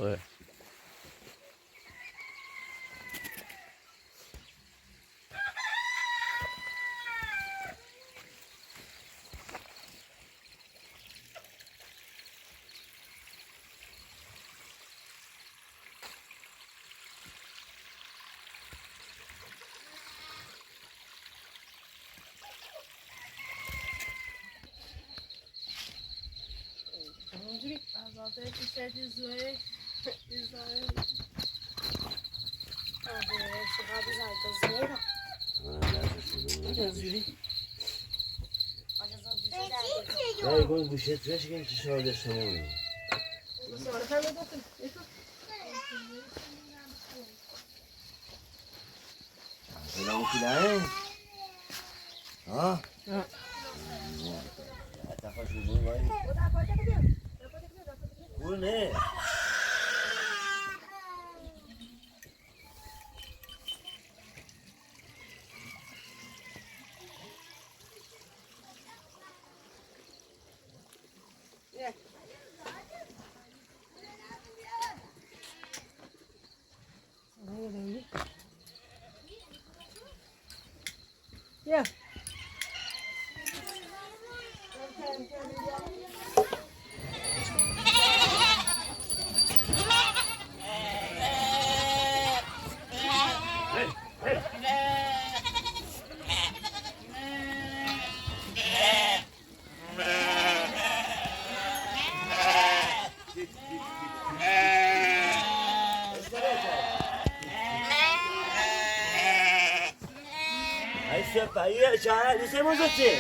Ouais. Até que você dizer, Dai come buscette, sai che ci sono adesso noi. Selam filan. Ha? Ha. Ta faccio due vai. Bu ne? Yeah. Hai siapa? Iya, cara di saya mau cuci.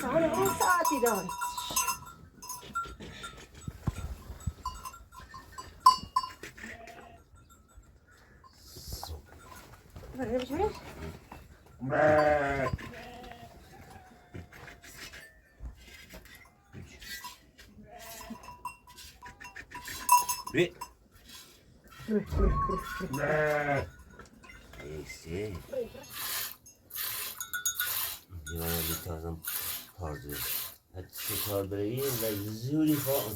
Sana 10 saati daha. Böyle bir şey. Bir. Neyse. Yana bir tazım tardı. Hadi şu tardıra yiyin de zuri falan.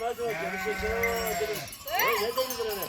맞아. 경씨 저들은 왜 여전히 그러네.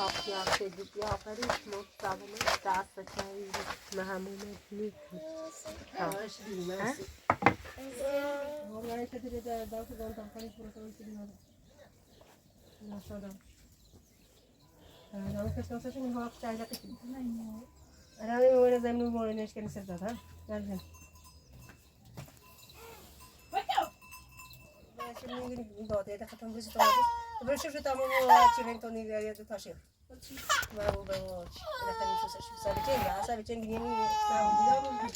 Kapıya dedik ya karış mutfağını rasta çayını mahamune nik. Hoş bilmez. Oraya kadar da daha fazla karış burası bilmez. Nasıl da? Ama kız nasıl şimdi hafta çayla kıtım. Arada böyle zemini böyle neşkeni sırada ha. Gelsin. Şimdi doğru da katım bizi doğru. Böyle tamam o çiftliğin nereye taşıyor. Baru baru. Ada kali susah susah bikin ya, saya bikin gini nih. Nah, bilang.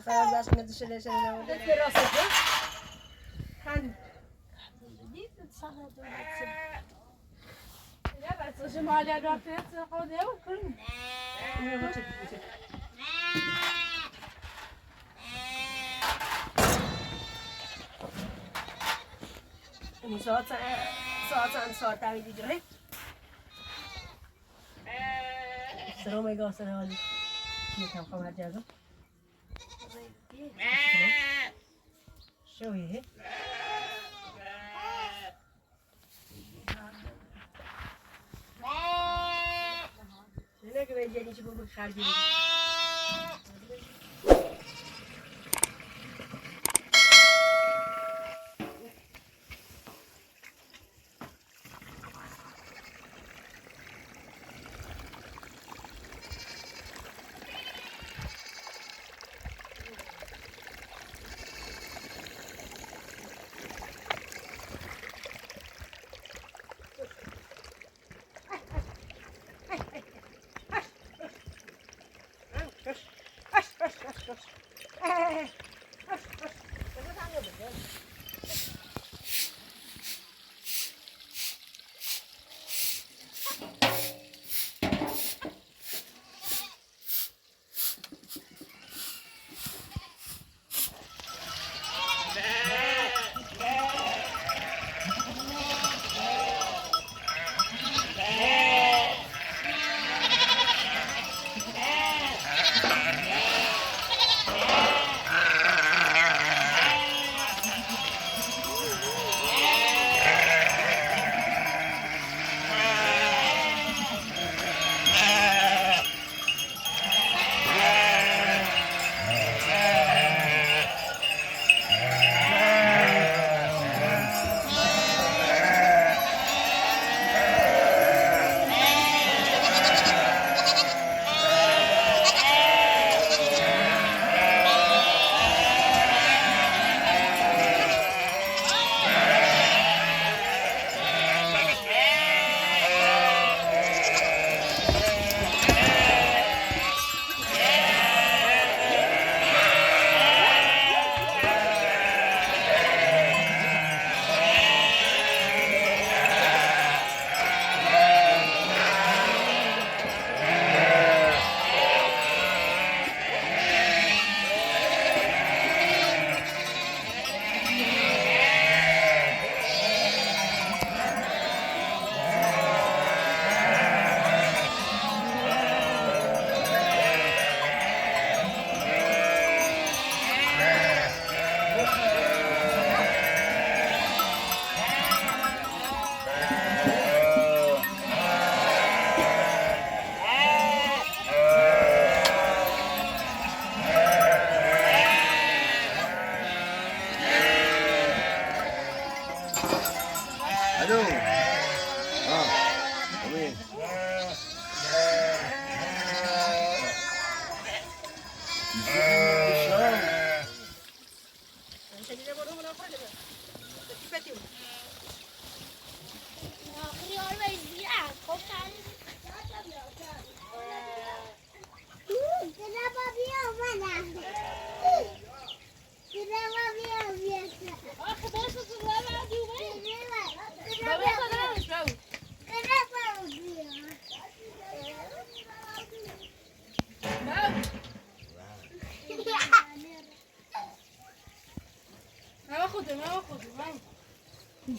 Kalau bahas nanti selesai dah. Terasa tu. Kan. Ja, weil so schon mal der dort jetzt auch der können. Ini soal tahu di jolek. Seru mega seru lagi. Ni tahu kau aja tu. Show ye. Ini kau jadi cuba berkhidmat.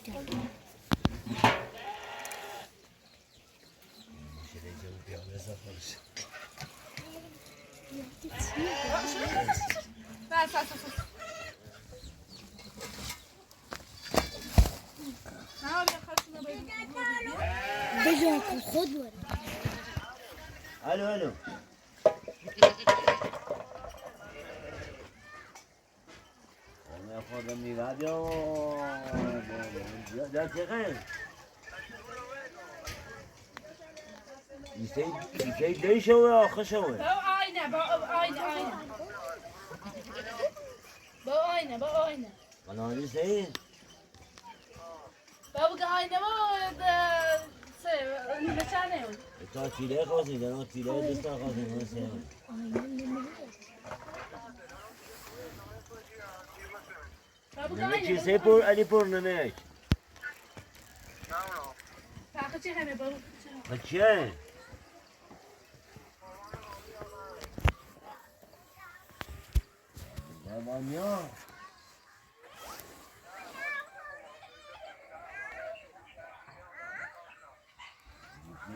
نه ساعت بجا کن خود برو الو انا خودم میرم یا دقیقه ایسای دی شوه آخه شوه با آینه منانی سایی بابا آینه نیمه چنه تا تیله خواستی جناب تیله دستا خواستی من سایی نمک چیزه پر علی پر نمک فقط چه همه بابا چیه؟ بابانیا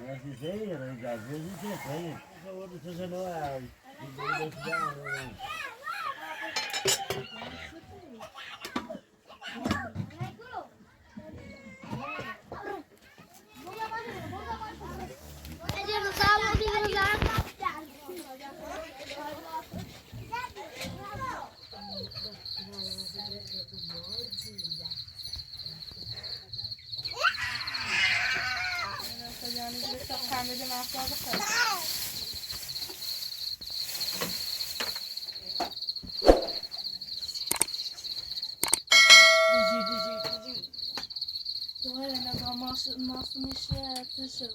Nasıl şey ya, gazete şey, orada tutan o ya. Doğru, ne zaman masum işe taşır.